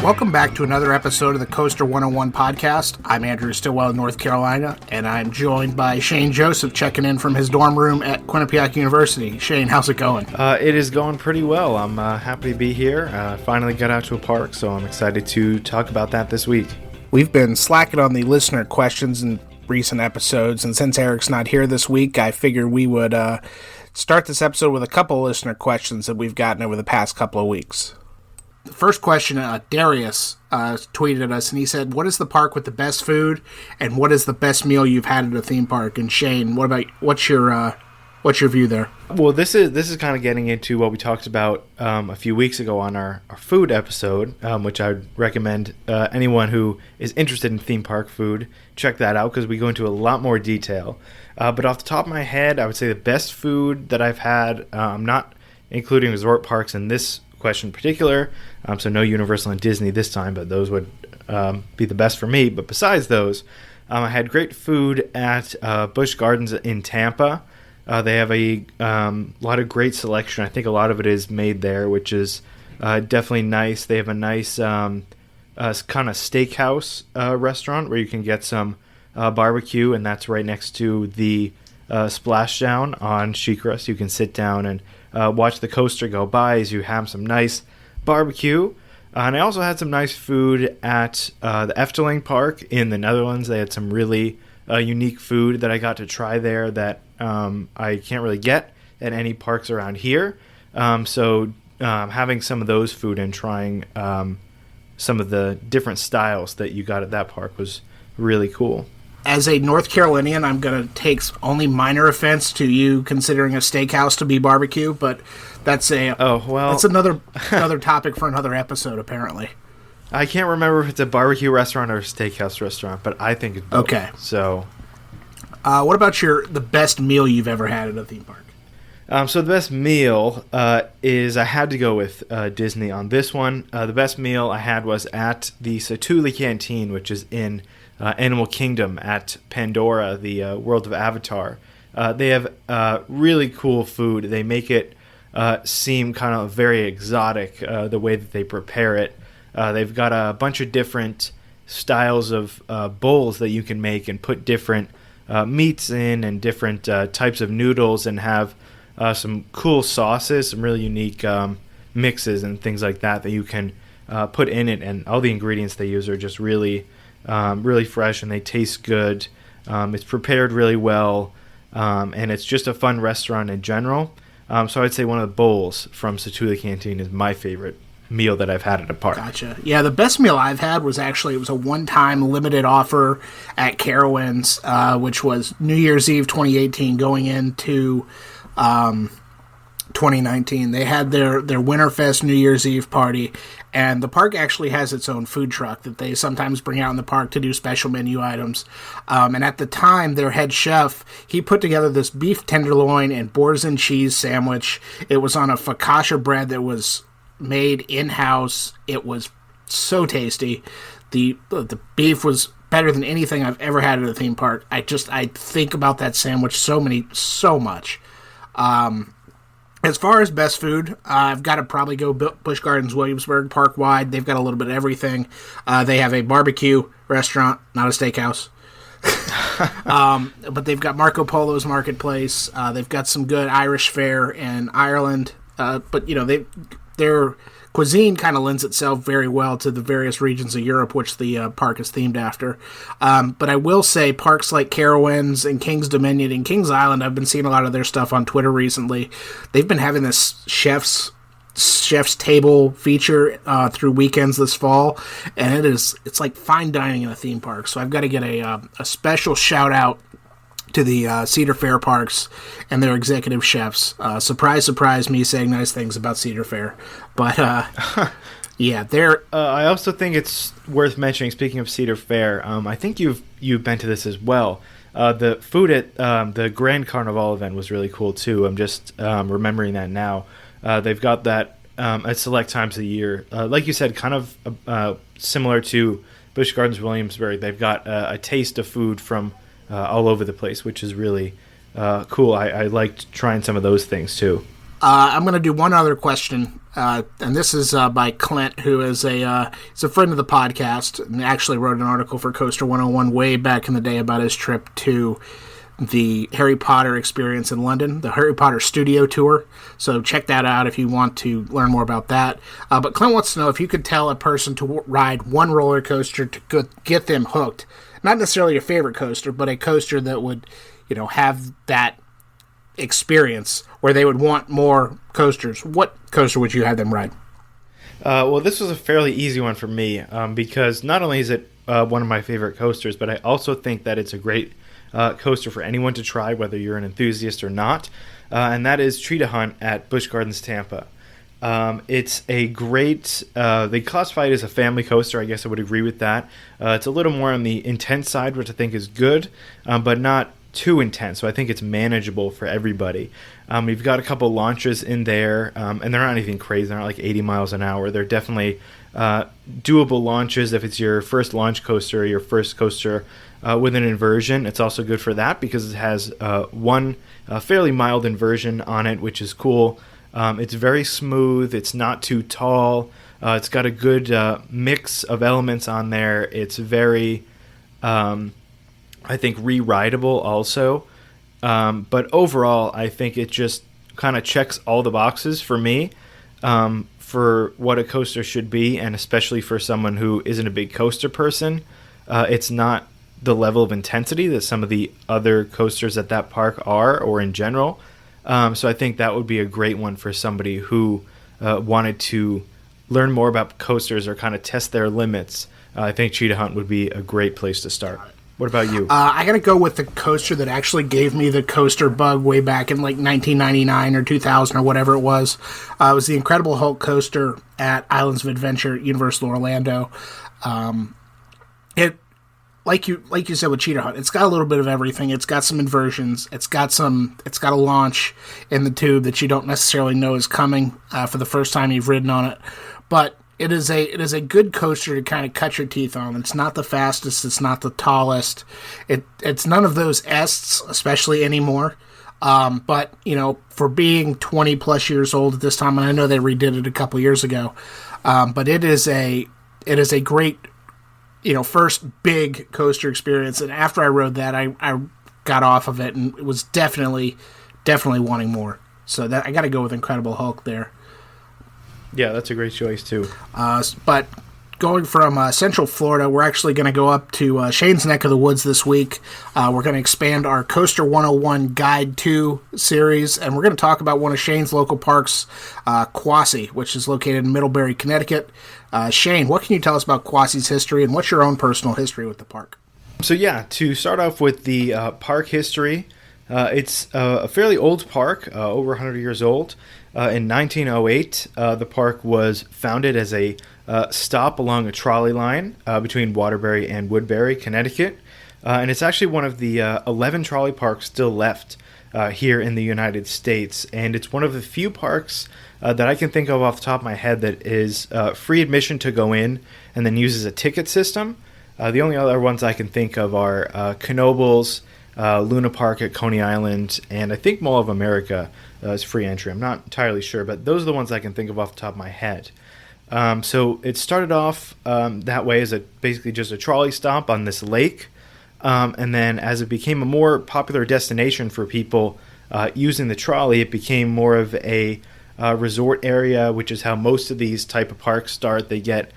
Welcome back to another episode of the Coaster101 podcast. I'm Andrew Stillwell in North Carolina, and I'm joined by Shane Joseph checking in from his dorm room at Quinnipiac University. Shane, how's it going? It is going pretty well. I'm happy to be here. Finally got out to a park, so I'm excited to talk about that this week. We've been slacking on the listener questions in recent episodes, and since Eric's not here this week, I figured we would start this episode with a couple of listener questions that we've gotten over the past couple of weeks. The first question, Darius tweeted at us, and he said, "What is the park with the best food, and what is the best meal you've had at a theme park?" And Shane, what's your view there? Well, this is kind of getting into what we talked about a few weeks ago on our food episode, which I would recommend anyone who is interested in theme park food check that out because we go into a lot more detail. But off the top of my head, I would say the best food that I've had, I'm not including resort parks in this question in particular, so no Universal and Disney this time, but those would be the best for me. But besides those, I had great food at Busch Gardens in Tampa. They have a lot of great selection. I think a lot of it is made there, which is definitely nice. They have a nice kind of steakhouse restaurant where you can get some barbecue, and that's right next to the splashdown on She-Crest. You can sit down and watch the coaster go by as you have some nice barbecue. And I also had some nice food at the Efteling Park in the Netherlands. They had some really unique food that I got to try there that I can't really get at any parks around here. So having some of those food and trying some of the different styles that you got at that park was really cool. As a North Carolinian, I'm going to take only minor offense to you considering a steakhouse to be barbecue, but that's that's another topic for another episode, apparently. I can't remember if it's a barbecue restaurant or a steakhouse restaurant, but I think it's both. Okay. So, what about the best meal you've ever had at a theme park? So the best meal is I had to go with Disney on this one. The best meal I had was at the Satuli Canteen, which is in Animal Kingdom at Pandora, the world of Avatar. They have really cool food. They make it seem kind of very exotic, the way that they prepare it. They've got a bunch of different styles of bowls that you can make and put different meats in and different types of noodles and have some cool sauces, some really unique mixes and things like that you can put in it. And all the ingredients they use are just really fresh and they taste good. It's prepared really well, and it's just a fun restaurant in general. So I'd say one of the bowls from Satuli Canteen is my favorite meal that I've had at a park. Gotcha. Yeah, the best meal I've had was it was a one-time limited offer at Carowinds, which was New Year's Eve 2018 going into 2019. They had their Winterfest New Year's Eve party, and the park actually has its own food truck that they sometimes bring out in the park to do special menu items. And at the time, their head chef, he put together this beef tenderloin and boars and cheese sandwich. It was on a focaccia bread that was made in-house. It was so tasty. The beef was better than anything I've ever had at a theme park. I think about that sandwich so much. As far as best food, I've got to probably go Busch Gardens Williamsburg park-wide. They've got a little bit of everything. They have a barbecue restaurant, not a steakhouse. But they've got Marco Polo's Marketplace. They've got some good Irish fare in Ireland. But, their cuisine kind of lends itself very well to the various regions of Europe, which the park is themed after. But I will say parks like Carowinds and King's Dominion and Kings Island, I've been seeing a lot of their stuff on Twitter recently. They've been having this chef's table feature through weekends this fall, and it's like fine dining in a theme park. So I've got to get a special shout out to the Cedar Fair parks and their executive chefs. Surprise, surprise, me saying nice things about Cedar Fair. But, yeah, they're... I also think it's worth mentioning, speaking of Cedar Fair, I think you've been to this as well. The food at the Grand Carnival event was really cool, too. I'm just remembering that now. They've got that at select times of the year. Like you said, kind of similar to Busch Gardens Williamsburg. They've got a taste of food from all over the place, which is really cool. I liked trying some of those things too. I'm going to do one other question and this is by Clint, who is he's a friend of the podcast, and actually wrote an article for Coaster101 way back in the day about his trip to the Harry Potter experience in London, the Harry Potter studio tour. So check that out if you want to learn more about that. But Clint wants to know if you could tell a person to ride one roller coaster to get them hooked. Not necessarily your favorite coaster, but a coaster that would, have that experience where they would want more coasters. What coaster would you have them ride? Well, this was a fairly easy one for me because not only is it one of my favorite coasters, but I also think that it's a great coaster for anyone to try, whether you're an enthusiast or not, and that is Cheetah Hunt at Busch Gardens Tampa. It's a great, they classify it as a family coaster. I guess I would agree with that. It's a little more on the intense side, which I think is good, but not too intense, so I think it's manageable for everybody. We've got a couple launches in there, and they're not anything crazy. They're not like 80 miles an hour. They're definitely doable launches if it's your first launch coaster or your first coaster with an inversion. It's also good for that because it has one fairly mild inversion on it, which is cool. It's very smooth. It's not too tall. It's got a good mix of elements on there. It's very, I think, re-rideable also. But overall, I think it just kind of checks all the boxes for me for what a coaster should be, and especially for someone who isn't a big coaster person. It's not the level of intensity that some of the other coasters at that park are, or in general. So I think that would be a great one for somebody who wanted to learn more about coasters or kind of test their limits. I think Cheetah Hunt would be a great place to start. What about you? I got to go with the coaster that actually gave me the coaster bug way back in like 1999 or 2000 or whatever it was. It was the Incredible Hulk coaster at Islands of Adventure, Universal Orlando. It like you said with Cheetah Hunt, it's got a little bit of everything. It's got some inversions. It's got a launch in the tube that you don't necessarily know is coming for the first time you've ridden on it. But it is a good coaster to kind of cut your teeth on. It's not the fastest. It's not the tallest. It's none of those Ests, especially anymore. But for being 20 plus years old at this time, and I know they redid it a couple years ago, but it is a great first big coaster experience. And after I rode that, I got off of it and it was definitely wanting more. So that I got to go with Incredible Hulk there. Yeah, that's a great choice, too. But going from Central Florida, we're actually going to go up to Shane's neck of the woods this week. We're going to expand our Coaster101 Guide 2 series, and we're going to talk about one of Shane's local parks, Quassy, which is located in Middlebury, Connecticut. Shane, what can you tell us about Quassy's history, and what's your own personal history with the park? So yeah, to start off with the park history, it's a fairly old park, over 100 years old. In 1908, the park was founded as a stop along a trolley line between Waterbury and Woodbury, Connecticut. And it's actually one of the 11 trolley parks still left here in the United States. And it's one of the few parks that I can think of off the top of my head that is free admission to go in and then uses a ticket system. The only other ones I can think of are Knoebels, Luna Park at Coney Island, and I think Mall of America is free entry. I'm not entirely sure, but those are the ones I can think of off the top of my head. So it started off that way as basically just a trolley stop on this lake, and then as it became a more popular destination for people using the trolley, it became more of a resort area, which is how most of these type of parks start. They get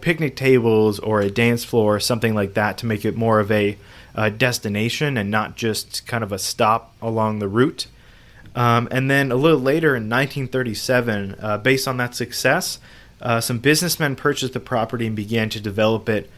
picnic tables or a dance floor or something like that to make it more of a destination and not just kind of a stop along the route. And then a little later in 1937, based on that success, some businessmen purchased the property and began to develop it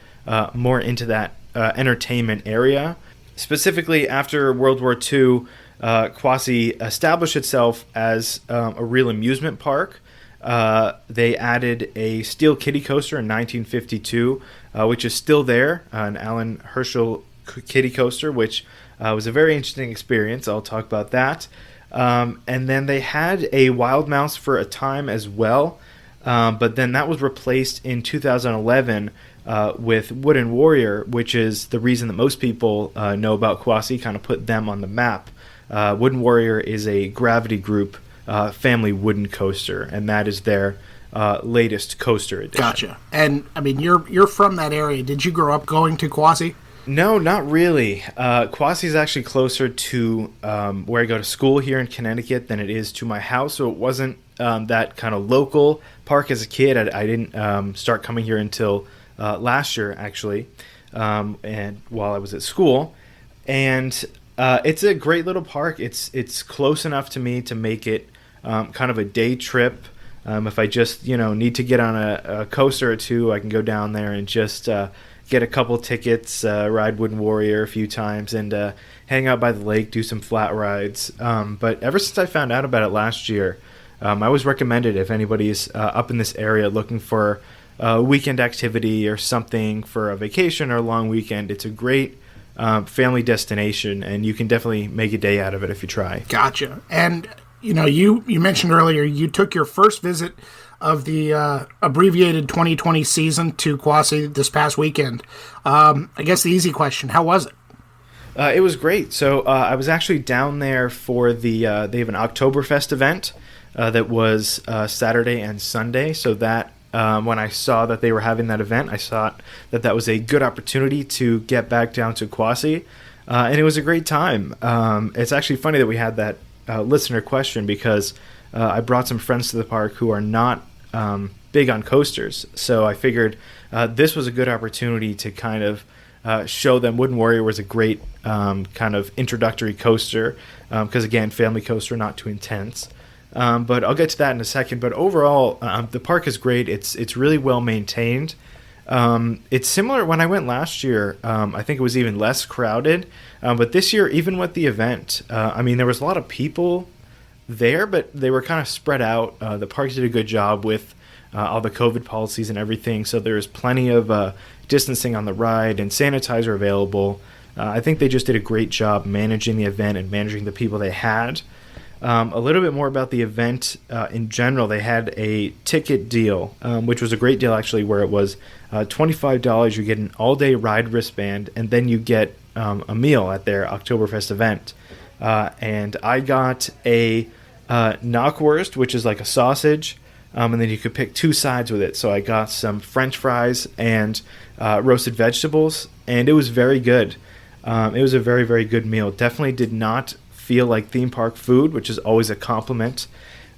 more into that entertainment area. Specifically, after World War II, Quassy established itself as a real amusement park. They added a steel kiddie coaster in 1952, which is still there, an Alan Herschel kiddie coaster, which was a very interesting experience. I'll talk about that. And then they had a Wild Mouse for a time as well, but then that was replaced in 2011 with Wooden Warrior, which is the reason that most people know about Quassy, kind of put them on the map. Wooden Warrior is a gravity group family wooden coaster, and that is their latest coaster edition. Gotcha. And I mean, you're from that area. Did you grow up going to Quassy? No, not really. Quassy is actually closer to where I go to school here in Connecticut than it is to my house, so it wasn't that kind of local park as a kid. I didn't start coming here until last year, actually, and while I was at school. And it's a great little park. It's close enough to me to make it kind of a day trip. If I just need to get on a coaster or two, I can go down there and just get a couple tickets, ride Wooden Warrior a few times, and hang out by the lake, do some flat rides. But ever since I found out about it last year, I always recommend it if anybody's up in this area looking for a weekend activity or something for a vacation or a long weekend. It's a great family destination, and you can definitely make a day out of it if you try. Gotcha. And you mentioned earlier you took your first visit of the abbreviated 2020 season to Quassy this past weekend. I guess the easy question: how was it? It was great. So I was actually down there for they have an Oktoberfest event that was Saturday and Sunday. So that when I saw that they were having that event, I thought that was a good opportunity to get back down to Quassy, and it was a great time. It's actually funny that we had that listener question because I brought some friends to the park who are not big on coasters. So I figured this was a good opportunity to kind of show them Wooden Warrior was a great kind of introductory coaster because, again, family coaster, not too intense. But I'll get to that in a second. But overall, the park is great. It's really well maintained. It's similar when I went last year. I think it was even less crowded. But this year, even with the event, there was a lot of people there, but they were kind of spread out. The park did a good job with all the COVID policies and everything. So there's plenty of distancing on the ride and sanitizer available. I think they just did a great job managing the event and managing the people they had. A little bit more about the event in general. They had a ticket deal, which was a great deal actually, where it was $25. You get an all-day ride wristband, and then you get a meal at their Oktoberfest event. And I got a knockwurst, which is like a sausage, and then you could pick two sides with it. So I got some French fries and roasted vegetables, and it was very good. It was a very, very good meal. Definitely did not feel like theme park food, which is always a compliment.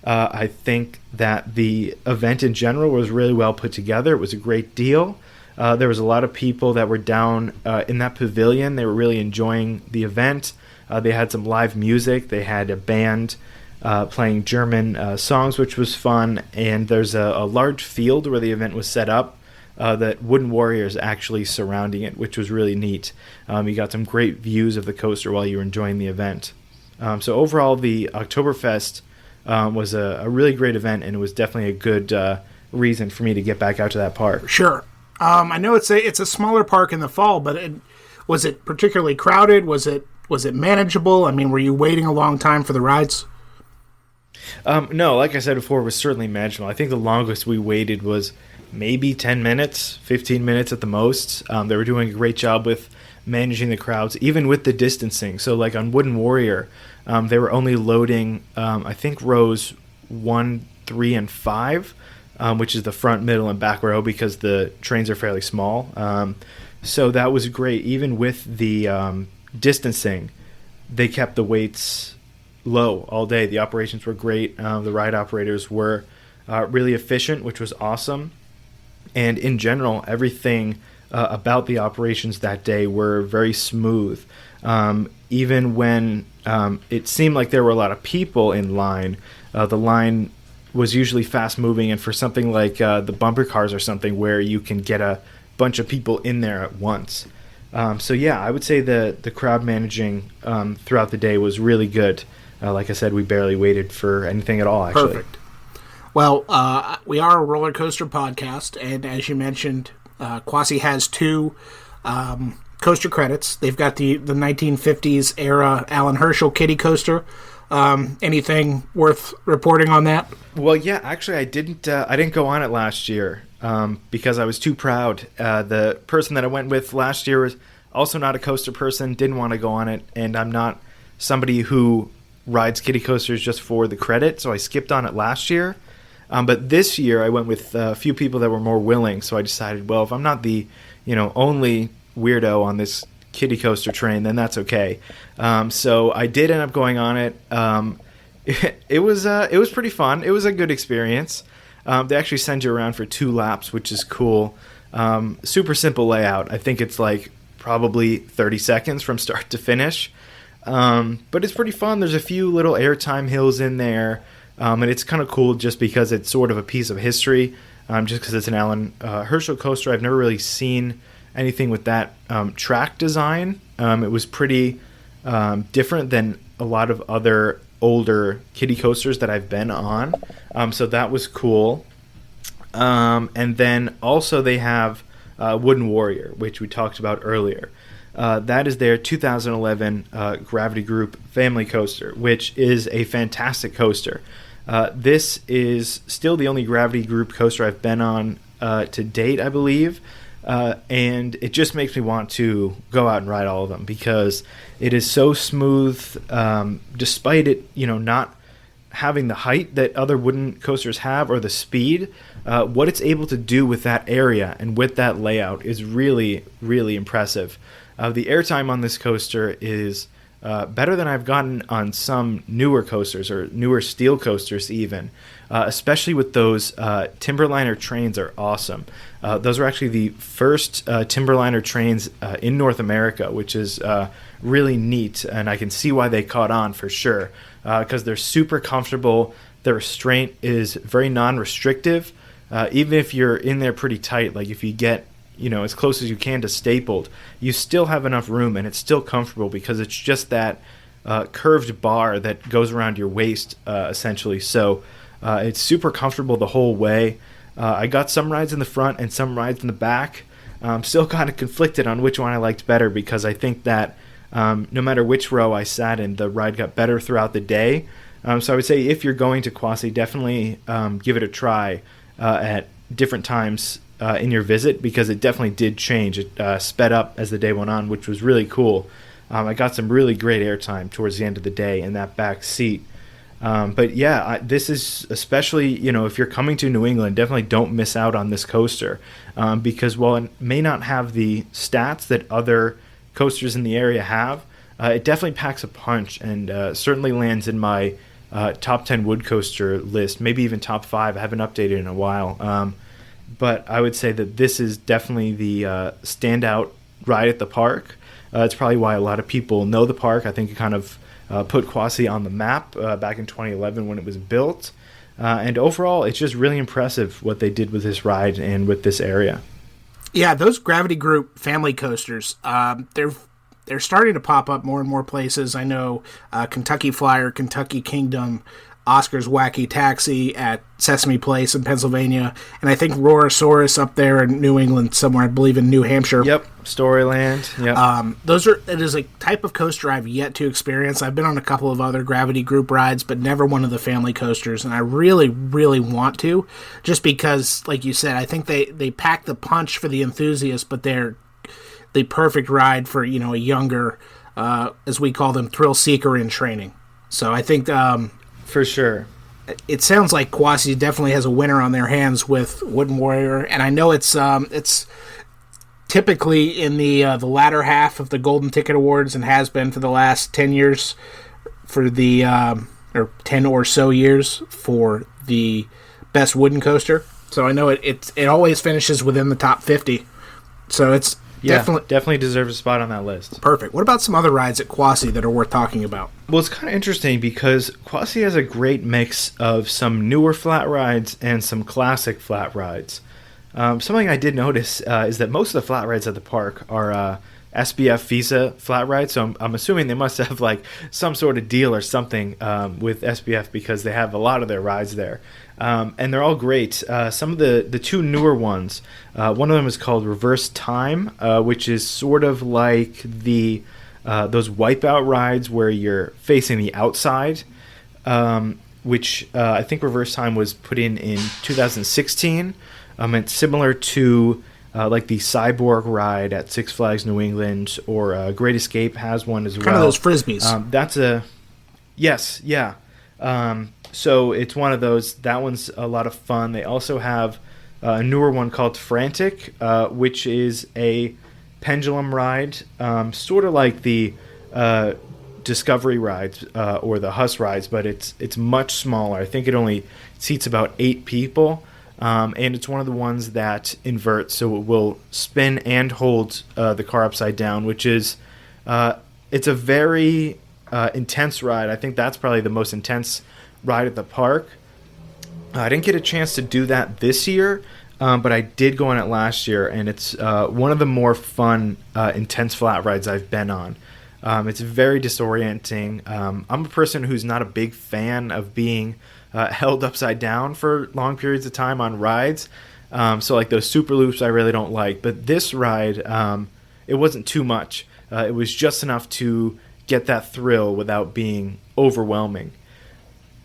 I think that the event in general was really well put together. It was a great deal. There was a lot of people that were down in that pavilion. They were really enjoying the event. They had some live music. They had a band playing German songs, which was fun. And there's a large field where the event was set up that Wooden Warriors actually surrounding it, which was really neat. You got some great views of the coaster while you were enjoying the event. So overall, the Oktoberfest was a really great event, and it was definitely a good reason for me to get back out to that park. Sure. I know it's a smaller park in the fall, but was it particularly crowded? Was it manageable? I mean, were you waiting a long time for the rides? No, like I said before, it was certainly manageable. I think the longest we waited was maybe 10 minutes, 15 minutes at the most. They were doing a great job with managing the crowds, even with the distancing. So like on Wooden Warrior, they were only loading, I think, rows 1, 3, and 5, which is the front, middle, and back row because the trains are fairly small. So that was great. Even with the distancing, they kept the waits low all day. The operations were great. The ride operators were really efficient, which was awesome. And in general, everything about the operations that day were very smooth. Even when it seemed like there were a lot of people in line, the line was usually fast moving, and for something like the bumper cars or something where you can get a bunch of people in there at once. So yeah, I would say the crowd managing throughout the day was really good. Like I said, we barely waited for anything at all, actually. Perfect. Well, we are a roller coaster podcast, and as you mentioned, Quassy has 2 coaster credits. They've got the 1950s era Alan Herschel kiddie coaster. Anything worth reporting on that? Well, yeah, actually, I didn't go on it last year because I was too proud. The person that I went with last year was also not a coaster person, didn't want to go on it, and I'm not somebody who rides kiddie coasters just for the credit, so I skipped on it last year. But this year I went with a few people that were more willing, so I decided, well, if I'm not the only weirdo on this kiddie coaster train, then that's okay. So I did end up going on it. It was pretty fun. It was a good experience. They actually send you around for 2 laps, which is cool. Super simple layout. I think it's like probably 30 seconds from start to finish. But it's pretty fun. There's a few little airtime hills in there. And it's kind of cool just because it's sort of a piece of history. Just because it's an Alan Herschel coaster. I've never really seen anything with that track design. It was pretty different than a lot of other older kiddie coasters that I've been on. So that was cool. And then also they have Wooden Warrior, which we talked about earlier. That is their 2011 Gravity Group family coaster, which is a fantastic coaster. This is still the only Gravity Group coaster I've been on to date, I believe. And it just makes me want to go out and ride all of them because it is so smooth, despite it, not having the height that other wooden coasters have or the speed. What it's able to do with that area and with that layout is really, really impressive. The airtime on this coaster is better than I've gotten on some newer coasters or newer steel coasters even, especially with those Timberliner trains are awesome. Those are actually the first Timberliner trains in North America, which is really neat, and I can see why they caught on for sure, because they're super comfortable. The restraint is very non-restrictive. Even if you're in there pretty tight, like if you get as close as you can to stapled, you still have enough room and it's still comfortable because it's just that curved bar that goes around your waist, essentially. So it's super comfortable the whole way. I got some rides in the front and some rides in the back. I'm still kind of conflicted on which one I liked better because I think that no matter which row I sat in, the ride got better throughout the day. So I would say if you're going to Quassy, definitely give it a try at different times in your visit because it definitely did change. It sped up as the day went on, which was really cool. I got some really great airtime towards the end of the day in that back seat. But yeah, this is especially, if you're coming to New England, definitely don't miss out on this coaster because while it may not have the stats that other coasters in the area have, it definitely packs a punch and certainly lands in my top 10 wood coaster list, maybe even top 5. I haven't updated in a while. But I would say that this is definitely the standout ride at the park. It's probably why a lot of people know the park. I think it kind of put Quassy on the map back in 2011 when it was built. And overall, it's just really impressive what they did with this ride and with this area. Yeah, those Gravity Group family coasters, they're starting to pop up more and more places. I know Kentucky Flyer, Kentucky Kingdom, Oscar's Wacky Taxi at Sesame Place in Pennsylvania, and I think Rorosaurus up there in New England somewhere, I believe in New Hampshire. Yep, Storyland. Yep. It is a type of coaster I've yet to experience. I've been on a couple of other Gravity Group rides, but never one of the family coasters, and I really, really want to, just because, like you said, I think they pack the punch for the enthusiasts, but they're the perfect ride for, a younger, as we call them, thrill seeker in training. So I think for sure, it sounds like Quassy definitely has a winner on their hands with Wooden Warrior, and I know it's typically in the latter half of the Golden Ticket Awards and has been for the last 10 years for the or 10 or so years for the best wooden coaster. So I know it always finishes within the top 50. So it's definitely deserves a spot on that list. Perfect. What about some other rides at Quassy that are worth talking about? Well, it's kind of interesting because Quassy has a great mix of some newer flat rides and some classic flat rides. Something I did notice is that most of the flat rides at the park are SBF Visa flat rides, so I'm assuming they must have like some sort of deal or something with SBF because they have a lot of their rides there. And they're all great. Some of the two newer ones, one of them is called Reverse Time, which is sort of like those Wipeout rides where you're facing the outside, which I think Reverse Time was put in 2016. It's similar to like the Cyborg ride at Six Flags New England, or Great Escape has one as well. Kind of those Frisbees. Yes, yeah. So it's one of those. That one's a lot of fun. They also have a newer one called Frantic, which is a pendulum ride, sort of like the Discovery rides or the Huss rides, but it's much smaller. I think it only seats about 8 people, and it's one of the ones that inverts, so it will spin and hold the car upside down, which is it's a very intense ride. I think that's probably the most intense ride at the park. I didn't get a chance to do that this year, but I did go on it last year, and it's one of the more fun, intense flat rides I've been on. It's very disorienting. I'm a person who's not a big fan of being held upside down for long periods of time on rides. So like those super loops I really don't like. But this ride, it wasn't too much. It was just enough to get that thrill without being overwhelming.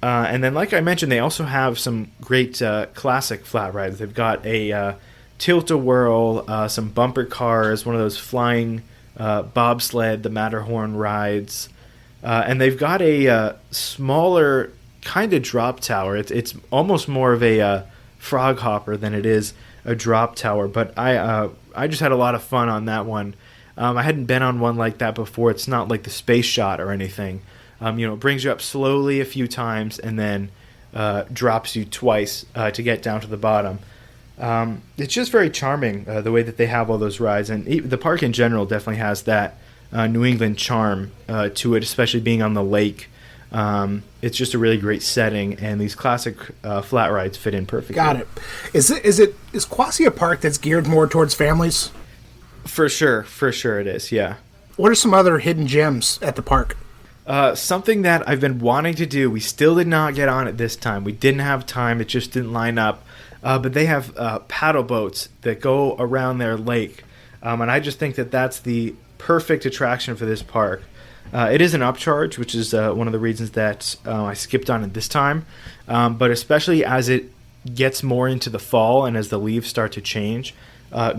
And then, like I mentioned, they also have some great classic flat rides. They've got a tilt-a-whirl, some bumper cars, one of those flying bobsled, the Matterhorn rides. And they've got a smaller kind of drop tower. It's almost more of a frog hopper than it is a drop tower. But I just had a lot of fun on that one. I hadn't been on one like that before. It's not like the Space Shot or anything. It brings you up slowly a few times and then drops you twice to get down to the bottom. It's just very charming, the way that they have all those rides. And the park in general definitely has that New England charm to it, especially being on the lake. It's just a really great setting, and these classic flat rides fit in perfectly. Got it. Is Quassy a park that's geared more towards families? For sure it is, yeah. What are some other hidden gems at the park? Something that I've been wanting to do. We still did not get on it this time. We didn't have time. It just didn't line up. But they have paddle boats that go around their lake. And I just think that that's the perfect attraction for this park. It is an upcharge, which is one of the reasons that I skipped on it this time. But especially as it gets more into the fall and as the leaves start to change,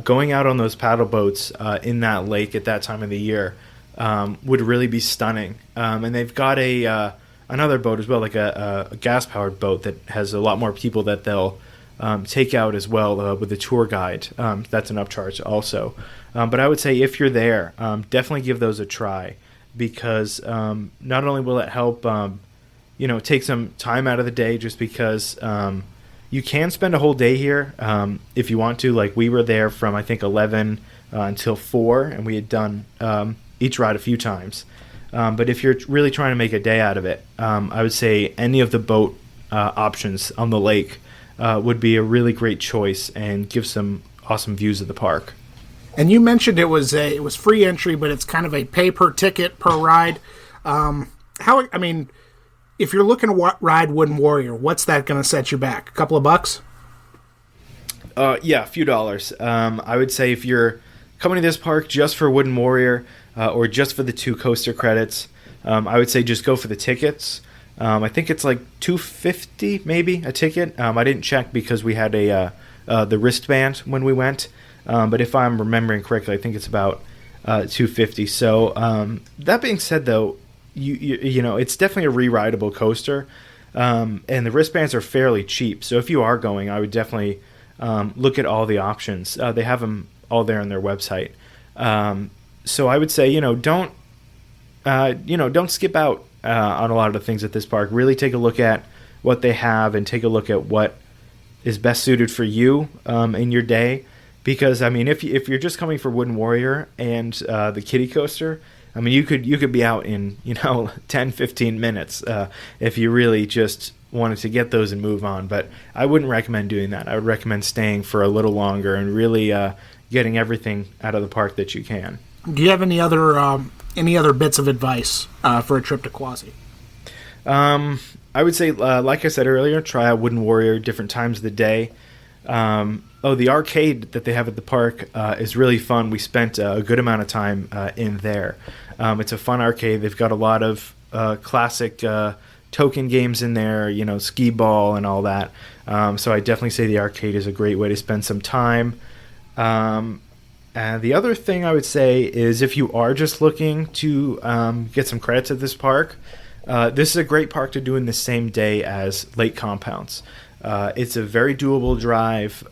going out on those paddle boats in that lake at that time of the year would really be stunning. And they've got another boat as well, like a gas-powered boat that has a lot more people that they'll take out as well with a tour guide. That's an upcharge also. But I would say if you're there, definitely give those a try, because not only will it help take some time out of the day, just because you can spend a whole day here if you want to. Like, we were there from I think 11 until 4, and we had done each ride a few times. But if you're really trying to make a day out of it, I would say any of the boat options on the lake would be a really great choice and give some awesome views of the park. And you mentioned it was free entry, but it's kind of a pay per ticket per ride. If you're looking to ride Wooden Warrior, what's that going to set you back? A couple of bucks? Yeah, a few dollars. I would say if you're coming to this park just for Wooden Warrior or just for the 2 coaster credits, I would say just go for the tickets. I think it's like $250 maybe a ticket. I didn't check because we had the wristband when we went. But if I'm remembering correctly, I think it's about $250. So that being said, though, you know it's definitely a re-rideable coaster, and the wristbands are fairly cheap. So if you are going, I would definitely look at all the options. They have them all there on their website. So I would say don't skip out on a lot of the things at this park. Really take a look at what they have and take a look at what is best suited for you in your day. Because if you're just coming for Wooden Warrior and the kiddie coaster, you could be out in 10-15 minutes if you really just wanted to get those and move on. But I wouldn't recommend doing that. I would recommend staying for a little longer and really getting everything out of the park that you can. Do you have any other bits of advice for a trip to Quassy? I would say, like I said earlier, try out Wooden Warrior different times of the day. The arcade that they have at the park is really fun. We spent a good amount of time in there. It's a fun arcade. They've got a lot of classic token games in there, skee ball and all that. So I definitely say the arcade is a great way to spend some time. And the other thing I would say is if you are just looking to get some credits at this park, This is a great park to do in the same day as Lake Compounce. It's a very doable drive.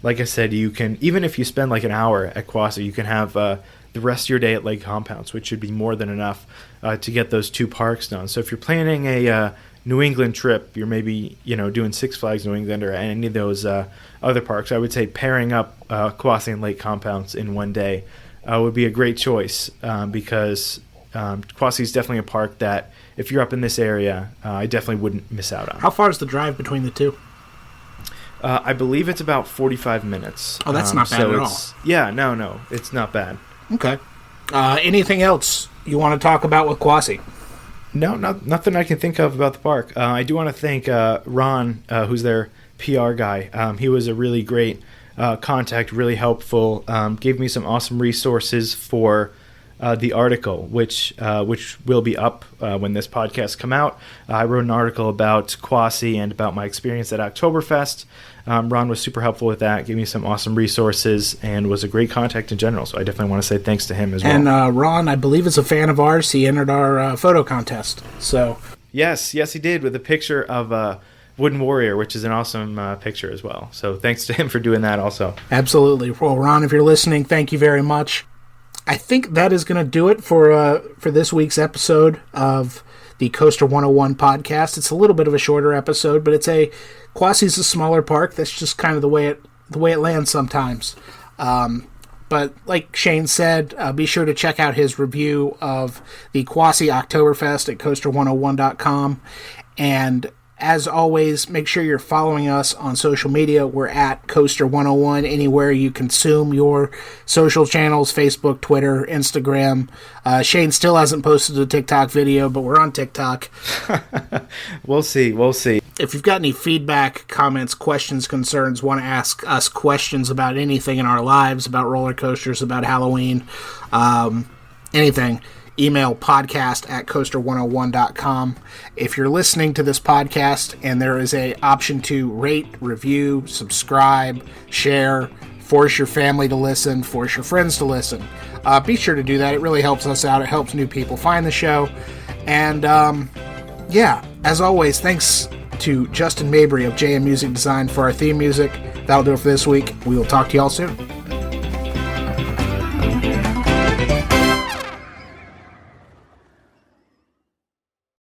Like I said, you can, even if you spend like an hour at Quassy, you can have the rest of your day at Lake Compounce, which should be more than enough to get those 2 parks done. So if you're planning a New England trip, you're maybe doing Six Flags New England or any of those other parks, I would say pairing up Quassy and Lake Compounce in one day would be a great choice because Quassy is definitely a park that if you're up in this area, I definitely wouldn't miss out on. How far is the drive between the two? I believe it's about 45 minutes. Oh, that's not bad at all. Yeah, no, it's not bad. Okay. Anything else you want to talk about with Quassy? No, nothing I can think of about the park. I do want to thank Ron, who's their PR guy. He was a really great contact, really helpful. Gave me some awesome resources for the article, which will be up when this podcast come out. I wrote an article about Quassy and about my experience at Oktoberfest. Ron was super helpful with that, gave me some awesome resources, and was a great contact in general. So I definitely want to say thanks to him as well. And Ron, I believe, is a fan of ours. He entered our photo contest. So yes, he did, with a picture of Wooden Warrior, which is an awesome picture as well. So thanks to him for doing that also. Absolutely. Well, Ron, if you're listening, thank you very much. I think that is going to do it for this week's episode of the Coaster101 podcast. It's a little bit of a shorter episode, but Quassy's a smaller park. That's just kind of the way it lands sometimes. But like Shane said, be sure to check out his review of the Quassy Oktoberfest at Coaster101.com. And as always, make sure you're following us on social media. We're at Coaster101 anywhere you consume your social channels, Facebook, Twitter, Instagram. Shane still hasn't posted a TikTok video, but we're on TikTok. We'll see. If you've got any feedback, comments, questions, concerns, want to ask us questions about anything in our lives, about roller coasters, about Halloween, anything, email podcast@coaster101.com. If you're listening to this podcast and there is a option to rate, review, subscribe, share, force your family to listen, force your friends to listen, be sure to do that. It really helps us out. It helps new people find the show. And as always, thanks to Justin Mabry of JM Music Design for our theme music. That'll do it for this week. We will talk to y'all soon.